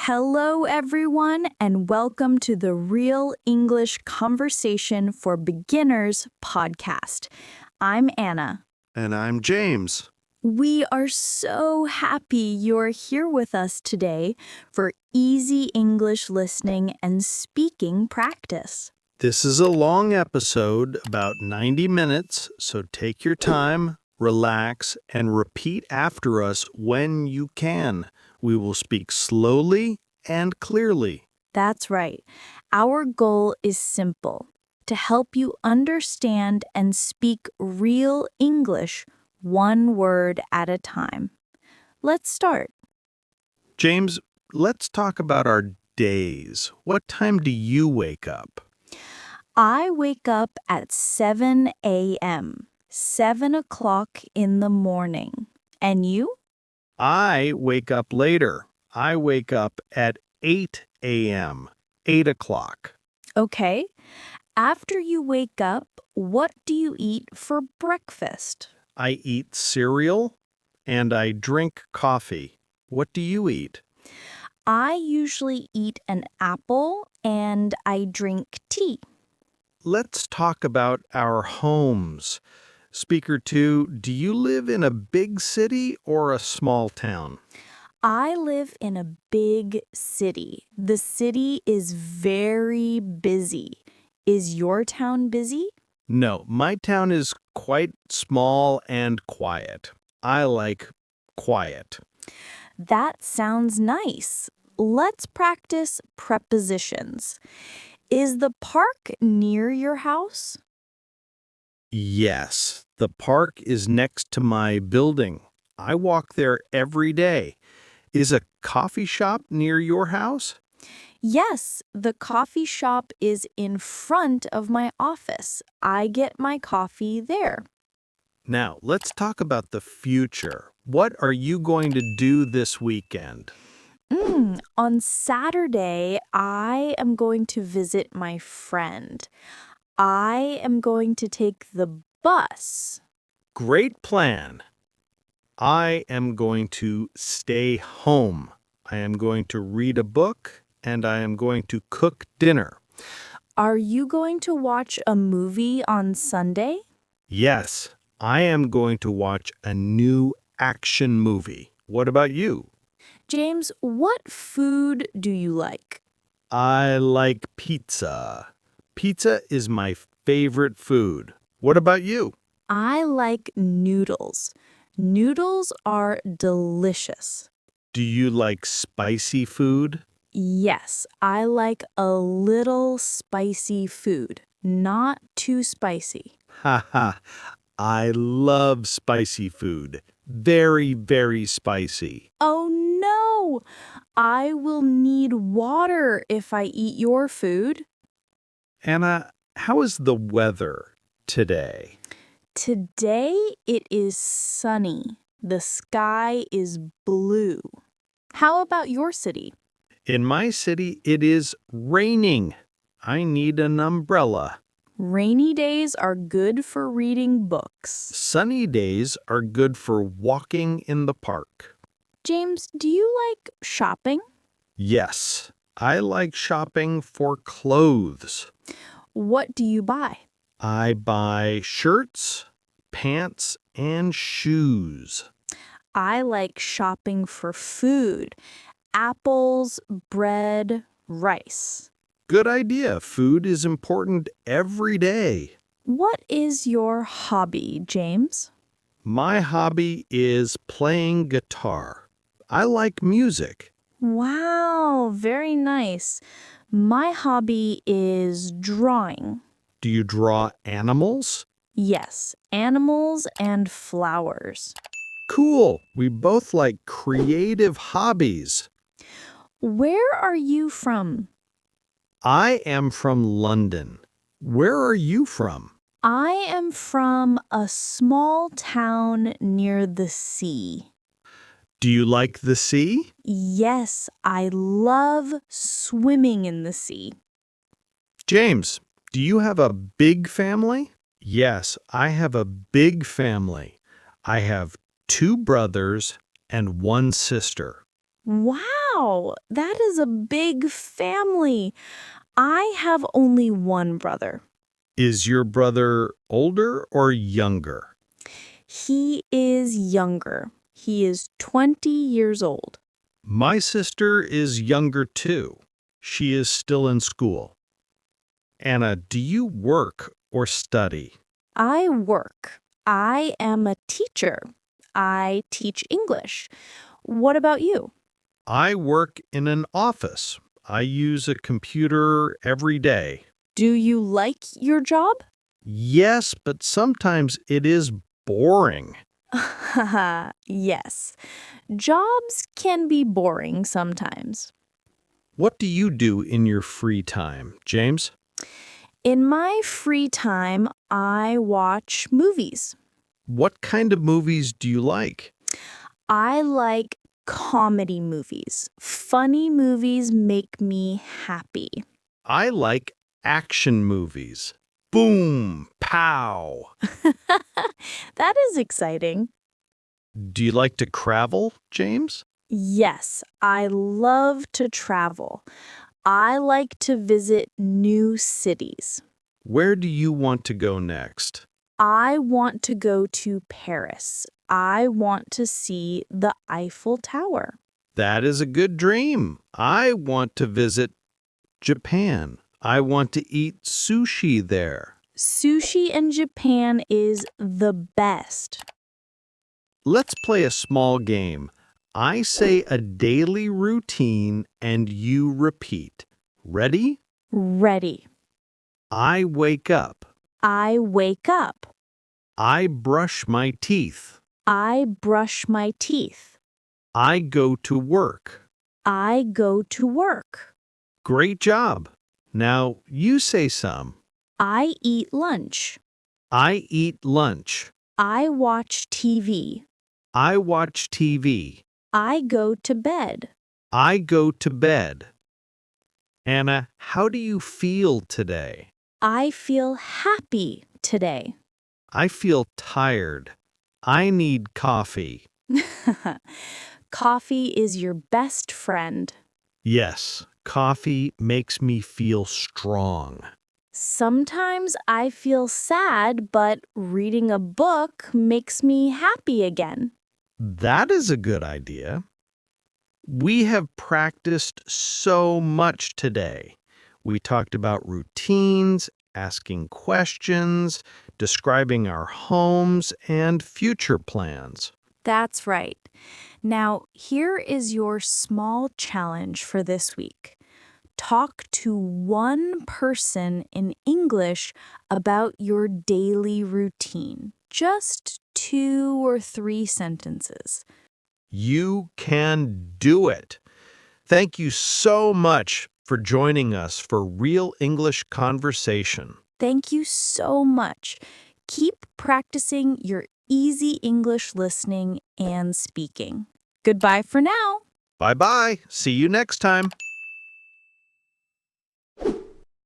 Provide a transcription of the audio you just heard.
Hello, everyone, and welcome to the Real English Conversation for Beginners podcast. I'm Anna. And I'm James. We are so happy you're here with us today for easy English listening and speaking practice. This is a long episode, about 90 minutes, so take your time, relax, and repeat after us when you can. We will speak slowly and clearly. That's right. Our goal is simple: to help you understand and speak real English one word at a time. Let's start. James, let's talk about our days. What time do you wake up? I wake up at 7 a.m., 7 o'clock in the morning. And you? I wake up later. I wake up at 8 a.m., 8 o'clock. Okay. After you wake up, what do you eat for breakfast? I eat cereal and I drink coffee. What do you eat? I usually eat an apple and I drink tea. Let's talk about our homes. Speaker 2, do you live in a big city or a small town? I live in a big city. The city is very busy. Is your town busy? No, my town is quite small and quiet. I like quiet. That sounds nice. Let's practice prepositions. Is the park near your house? Yes, the park is next to my building. I walk there every day. Is a coffee shop near your house? Yes, the coffee shop is in front of my office. I get my coffee there. Now, let's talk about the future. What are you going to do this weekend? On Saturday, I am going to visit my friend. I am going to take the bus. Great plan. I am going to stay home. I am going to read a book and I am going to cook dinner. Are you going to watch a movie on Sunday? Yes, I am going to watch a new action movie. What about you? James, what food do you like? I like pizza. Pizza is my favorite food. What about you? I like noodles. Noodles are delicious. Do you like spicy food? Yes, I like a little spicy food, not too spicy. Haha, I love spicy food. Very, very spicy. Oh no! I will need water if I eat your food. Anna, how is the weather today? Today it is sunny. The sky is blue. How about your city? In my city, it is raining. I need an umbrella. Rainy days are good for reading books. Sunny days are good for walking in the park. James, do you like shopping? Yes, I like shopping for clothes. What do you buy? I buy shirts, pants, and shoes. I like shopping for food. Apples, bread, rice. Good idea. Food is important every day. What is your hobby, James? My hobby is playing guitar. I like music. Wow, very nice. My hobby is drawing. Do you draw animals? Yes, animals and flowers. Cool. We both like creative hobbies. Where are you from? I am from London. Where are you from? I am from a small town near the sea. Do you like the sea? Yes, I love swimming in the sea. James, do you have a big family? Yes, I have a big family. I have 2 brothers and 1 sister. Wow, Wow, that is a big family. I have only one brother. Is your brother older or younger? He is younger. He is 20 years old. My sister is younger too. She is still in school. Anna, do you work or study? I work. I am a teacher. I teach English. What about you? I work in an office. I use a computer every day. Do you like your job? Yes, but sometimes it is boring. Haha, yes. Jobs can be boring sometimes. What do you do in your free time, James? In my free time, I watch movies. What kind of movies do you like? I like comedy movies. Funny movies make me happy. I like action movies. Boom, pow. That is exciting. Do you like to travel, James? Yes, I love to travel. I like to visit new cities. Where do you want to go next? I want to go to Paris. I want to see the Eiffel Tower. That is a good dream. I want to visit Japan. I want to eat sushi there. Sushi in Japan is the best. Let's play a small game. I say a daily routine and you repeat. Ready? Ready. I wake up. I wake up. I brush my teeth. I brush my teeth. I go to work. I go to work. Great job. Now you say some. I eat lunch. I eat lunch. I watch TV. I watch TV. I go to bed. I go to bed. Anna, how do you feel today? I feel happy today. I feel tired. I need coffee. Coffee is your best friend. Yes, coffee makes me feel strong. Sometimes I feel sad, but reading a book makes me happy again. That is a good idea. We have practiced so much today. We talked about routines, asking questions, describing our homes, and future plans. That's right. Now, here is your small challenge for this week. Talk to one person in English about your daily routine. Just 2 or 3 sentences. You can do it. Thank you so much for joining us for Real English Conversation. Thank you so much. Keep practicing your easy English listening and speaking. Goodbye for now. Bye-bye. See you next time.